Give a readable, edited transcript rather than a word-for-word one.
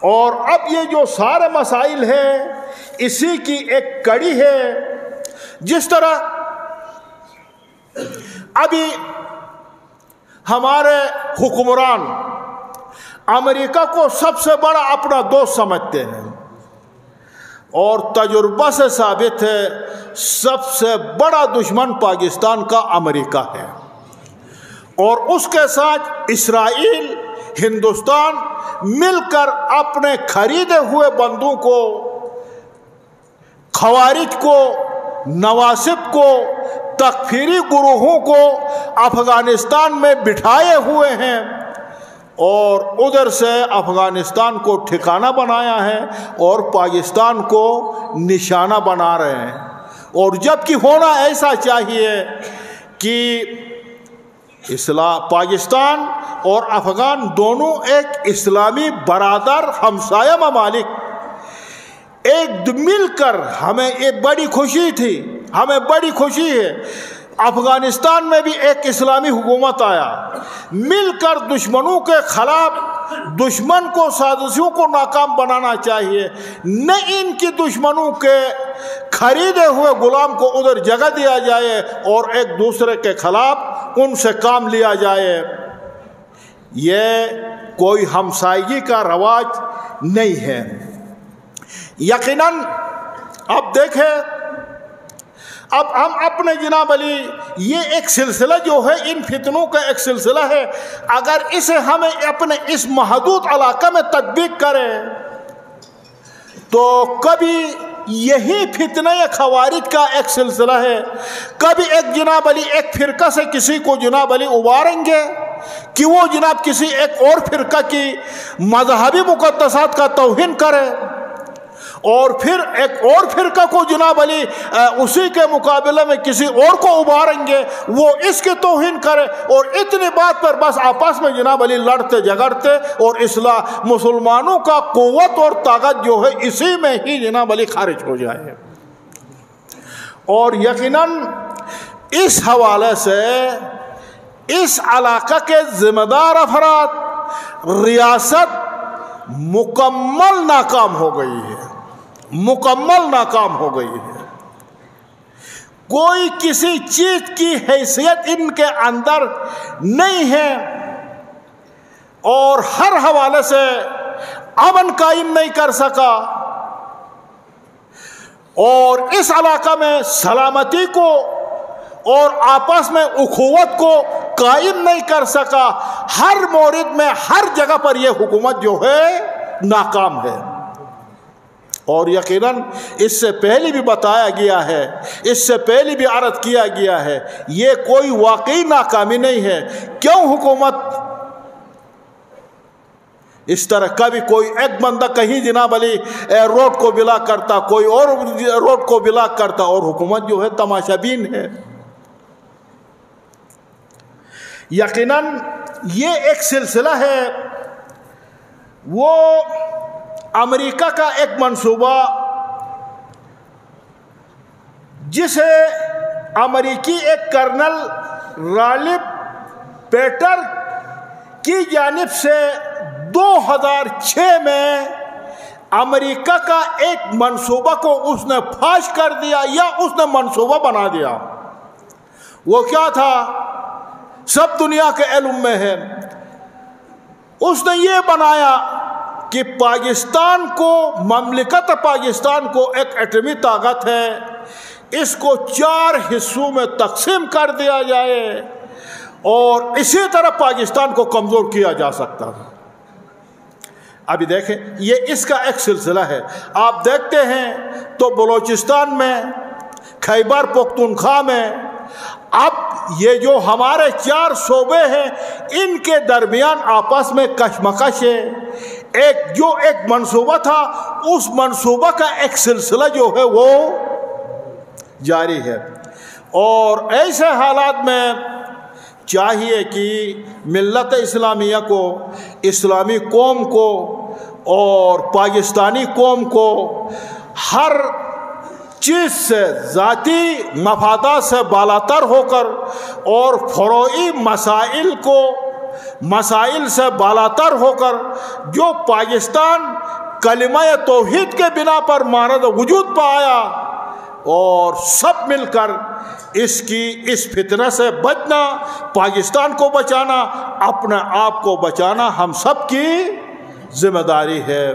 اور اب یہ جو سارے مسائل ہیں اسی کی ایک کڑی ہے. جس طرح ابھی ہمارے حکمران امریکہ کو سب سے بڑا اپنا دوست سمجھتے ہیں اور تجربہ سے ثابت ہے سب سے بڑا دشمن پاکستان کا امریکہ ہے، اور اس کے ساتھ اسرائیل، ہندوستان مل کر اپنے خریدے ہوئے بندوں کو، خوارج کو، نواسب کو، تکفیری گروہوں کو افغانستان میں بٹھائے ہوئے ہیں اور ادھر سے افغانستان کو ٹھکانہ بنایا ہے اور پاکستان کو نشانہ بنا رہے ہیں. اور جبکہ ہونا ایسا چاہیے کہ پاکستان اور افغان دونوں ایک اسلامی برادر ہمسایہ ممالک ایک مل کر، ہمیں ایک بڑی خوشی تھی، ہمیں بڑی خوشی ہے افغانستان میں بھی ایک اسلامی حکومت آیا، مل کر دشمنوں کے خلاف دشمن کو، سازشوں کو ناکام بنانا چاہیے، نہ ان کی دشمنوں کے خریدے ہوئے غلام کو ادھر جگہ دیا جائے اور ایک دوسرے کے خلاف ان سے کام لیا جائے. یہ کوئی ہمسائیگی کا رواج نہیں ہے. یقیناً اب دیکھیں، اب ہم اپنے جناب علی یہ ایک سلسلہ جو ہے ان فتنوں کا ایک سلسلہ ہے، اگر اسے ہمیں اپنے اس محدود علاقے میں تطبیق کریں تو کبھی یہی فتنہ خوارج کا ایک سلسلہ ہے، کبھی ایک جناب علی ایک فرقہ سے کسی کو جناب علی ابھاریں گے کہ وہ جناب کسی ایک اور فرقہ کی مذہبی مقدسات کا توہین کرے، اور پھر ایک اور فرقہ کو جناب علی اسی کے مقابلے میں کسی اور کو ابھاریں گے وہ اس کے توہین کرے، اور اتنی بات پر بس آپس میں جناب علی لڑتے جھگڑتے، اور مسلمانوں کا قوت اور طاقت جو ہے اسی میں ہی جناب علی خارج ہو جائے. اور یقیناً اس حوالے سے اس علاقہ کے ذمہ دار افراد، ریاست مکمل ناکام ہو گئی ہے، مکمل ناکام ہو گئی ہے. کوئی کسی چیز کی حیثیت ان کے اندر نہیں ہے اور ہر حوالے سے امن قائم نہیں کر سکا، اور اس علاقہ میں سلامتی کو اور آپس میں اخوت کو قائم نہیں کر سکا. ہر مورد میں، ہر جگہ پر یہ حکومت جو ہے ناکام ہے. اور یقیناً اس سے پہلے بھی بتایا گیا ہے، اس سے پہلے بھی عرض کیا گیا ہے، یہ کوئی واقعی ناکامی نہیں ہے. کیوں حکومت اس طرح کبھی کوئی ایک بندہ کہیں جناب علی روڈ کو بلاک کرتا، کوئی اور روڈ کو بلاک کرتا، اور حکومت جو ہے تماشا بین ہے. یقیناً یہ ایک سلسلہ ہے. وہ امریکہ کا ایک منصوبہ جسے امریکی ایک کرنل رالف پیٹر کی جانب سے 2006 میں امریکہ کا ایک منصوبہ کو اس نے فاش کر دیا یا اس نے منصوبہ بنا دیا. وہ کیا تھا سب دنیا کے علم میں ہے. اس نے یہ بنایا کہ پاکستان کو، مملکت پاکستان کو ایک ایٹمی طاقت ہے، اس کو 4 حصوں میں تقسیم کر دیا جائے اور اسی طرح پاکستان کو کمزور کیا جا سکتا ہے. ابھی دیکھیں یہ اس کا ایک سلسلہ ہے. آپ دیکھتے ہیں تو بلوچستان میں، خیبر پختونخوا میں اب یہ جو ہمارے 4 صوبے ہیں ان کے درمیان آپس میں کشمکش ہے. ایک منصوبہ تھا، اس منصوبہ کا ایک سلسلہ جو ہے وہ جاری ہے. اور ایسے حالات میں چاہیے کہ ملت اسلامیہ کو، اسلامی قوم کو اور پاکستانی قوم کو ہر چیز سے، ذاتی مفادات سے بالاتر ہو کر اور فروعی مسائل کو مسائل سے بالاتر ہو کر جو پاکستان کلمہ توحید کے بنا پر مارد وجود پہ آیا، اور سب مل کر اس فتنہ سے بچنا، پاکستان کو بچانا، اپنے آپ کو بچانا ہم سب کی ذمہ داری ہے۔